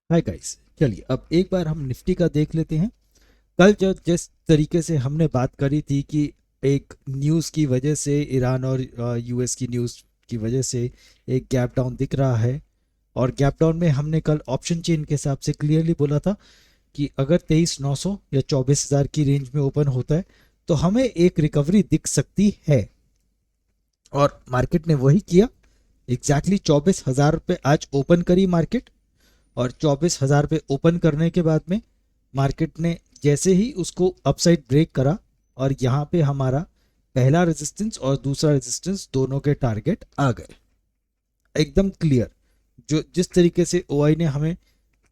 Hi guys, चलिए अब एक बार हम निफ्टी का देख लेते हैं। कल जो जिस तरीके से हमने बात करी थी कि एक न्यूज़ की वजह से, ईरान और यूएस की न्यूज़ की वजह से एक गैप डाउन दिख रहा है। और गैप डाउन में हमने कल ऑप्शन चेन के हिसाब से क्लियरली बोला था कि अगर 23,900 या 24,000 की रेंज में ओपन होता है तो हमें एक रिकवरी दिख सकती है। और मार्केट ने वही किया। एग्जैक्टली 24,000 पे आज ओपन करी मार्केट। और 24,000 पे ओपन करने के बाद में मार्केट ने जैसे ही उसको अपसाइड ब्रेक करा और यहाँ पे हमारा पहला रेजिस्टेंस और दूसरा रेजिस्टेंस दोनों के टारगेट आ गए एकदम क्लियर। जो जिस तरीके से ओआई ने हमें,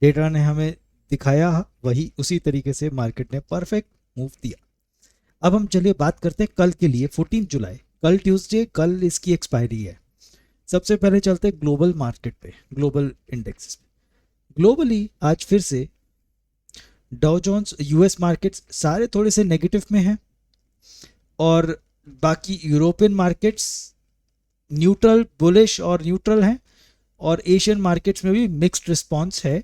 डेटा ने हमें दिखाया, वही उसी तरीके से मार्केट ने परफेक्ट मूव दिया। अब हम चलिए बात करते हैं कल के लिए, 14 जुलाई, कल ट्यूसडे, कल इसकी एक्सपायरी है। सबसे पहले चलते हैं ग्लोबल मार्केट पे, ग्लोबल इंडेक्सेस पे। ग्लोबली आज फिर से डाउ जोन्स, यूएस मार्केट्स सारे थोड़े से नेगेटिव में हैं और बाकी यूरोपियन मार्केट्स न्यूट्रल, बुलिश और न्यूट्रल हैं। और एशियन मार्केट्स में भी मिक्स्ड रिस्पांस है।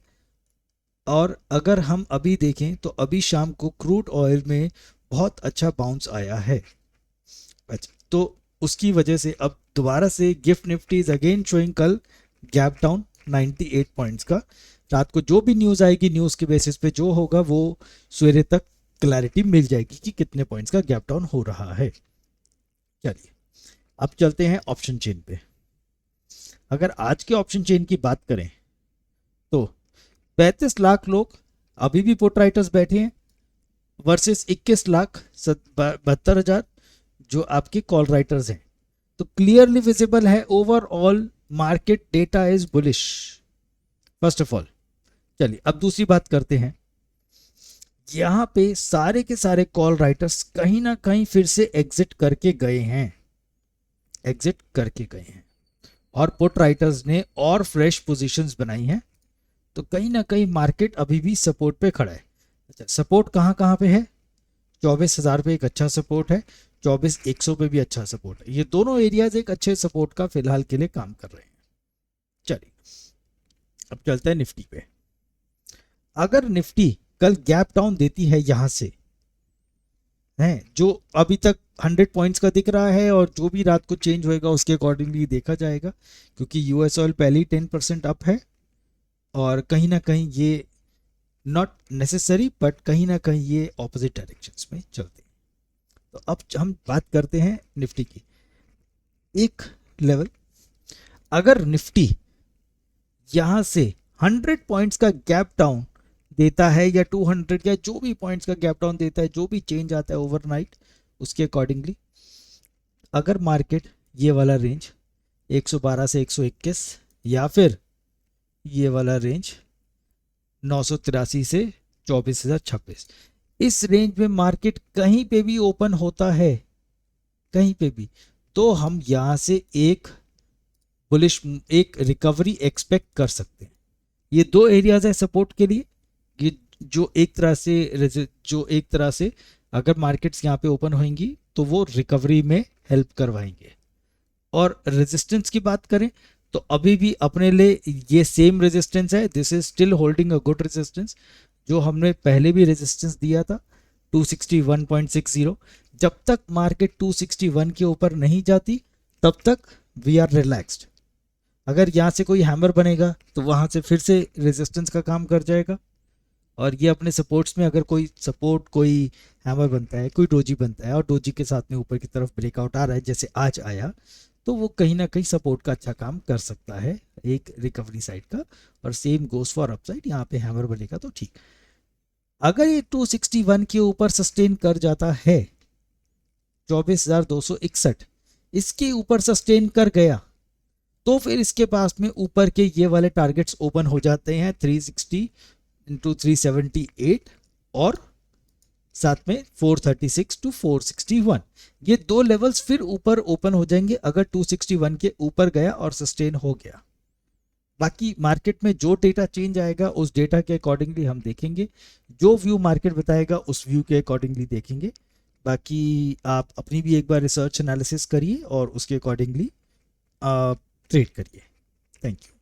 और अगर हम अभी देखें तो अभी शाम को क्रूड ऑयल में बहुत अच्छा बाउंस आया है। अच्छा, तो उसकी वजह से अब दोबारा से gift Nifty is again showing कल गैप डाउन 98 पॉइंट्स का। रात को जो भी न्यूज़ आएगी, न्यूज़ के बेसिस पे जो होगा वो सवेरे तक क्लैरिटी मिल जाएगी कि कितने पॉइंट्स का गैप डाउन हो रहा है। चलिए अब चलते हैं ऑप्शन चेन पे। अगर आज के ऑप्शन चेन की बात करें तो 35 लाख लोग अभी भी पुट राइटर्स बैठे हैं वर्सेस 21,72,000 जो आपके कॉल राइटर्स हैं। तो क्लियरली विजिबल है overall market data is bullish first of all. चलिए अब दूसरी बात करते हैं। यहां पे सारे के सारे कॉल राइटर्स कहीं ना कहीं फिर से एग्जिट करके गए हैं, एग्जिट करके गए हैं। और पुट राइटर्स ने और फ्रेश पोजीशंस बनाई हैं। तो कहीं ना कहीं मार्केट अभी भी सपोर्ट पे खड़ा है। अच्छा, सपोर्ट कहाँ कहाँ पे है? 24,000 पे एक अच्छा सपोर्ट है, 24,100 पे भी अच्छा सपोर्ट है। ये दोनों एरियाज एक अच्छे सपोर्ट का फिलहाल के लिए काम कर रहे हैं। चलिए अब चलते हैं निफ्टी पे। अगर निफ्टी कल गैप डाउन देती है यहां से, है जो अभी तक 100 पॉइंट्स का दिख रहा है, और जो भी रात को चेंज होएगा उसके अकॉर्डिंगली देखा जाएगा, क्योंकि यूएस ऑयल पहले ही 10% अप है। और कहीं ना कहीं ये नॉट नेसेसरी बट कहीं ना कहीं ये ऑपोजिट डायरेक्शंस में चलते हैं। तो अब हम बात करते हैं निफ्टी की। एक लेवल, अगर निफ्टी यहां से 100 पॉइंट्स का गैप डाउन देता है या 200 या जो भी पॉइंट्स का गैप डाउन देता है, जो भी चेंज आता है ओवरनाइट, उसके अकॉर्डिंगली अगर मार्केट ये वाला रेंज 112 से 121 या फिर ये वाला रेंज 983 से 24,026, इस रेंज में मार्केट कहीं पे भी ओपन होता है, कहीं पे भी, तो हम यहां से एक बुलिश, एक रिकवरी एक्सपेक्ट कर सकते हैं। ये दो एरियाज है सपोर्ट के लिए। ये जो एक तरह से अगर मार्केट्स यहाँ पे ओपन होंगी तो वो रिकवरी में हेल्प करवाएंगे। और रेजिस्टेंस की बात करें तो अभी भी अपने लिए ये सेम रेजिस्टेंस है। This is still holding a good resistance. जो हमने पहले भी रेजिस्टेंस दिया था 261.60, जब तक मार्केट 261 के ऊपर नहीं जाती तब तक वी आर रिलैक्स्ड। अगर यहाँ से कोई हैमर बनेगा तो वहाँ से फिर से रेजिस्टेंस का काम कर जाएगा। और ये अपने सपोर्ट्स में, अगर कोई सपोर्ट, कोई हैमर बनता है, कोई डोजी बनता है और डोजी के साथ में ऊपर की तरफ ब्रेकआउट आ रहा है जैसे आज आया, तो वो कहीं ना कहीं सपोर्ट का अच्छा काम कर सकता है एक रिकवरी साइड का। और सेम गोस फॉर अपसाइड, यहाँ पे हैमर बनेगा तो ठीक। अगर ये 261 के ऊपर सस्टेन कर जाता है, 24,261 इसके ऊपर सस्टेन कर गया, तो फिर इसके पास में ऊपर के ये वाले टारगेट्स ओपन हो जाते हैं 360 इंटू 378 और साथ में 436 टू 461। ये दो लेवल्स फिर ऊपर ओपन हो जाएंगे अगर 261 के ऊपर गया और सस्टेन हो गया। बाकी मार्केट में जो डेटा चेंज आएगा उस डेटा के अकॉर्डिंगली हम देखेंगे, जो व्यू मार्केट बताएगा उस व्यू के अकॉर्डिंगली देखेंगे। बाकी आप अपनी भी एक बार रिसर्च एनालिसिस करिए और उसके अकॉर्डिंगली ट्रेड करिए। Thank you.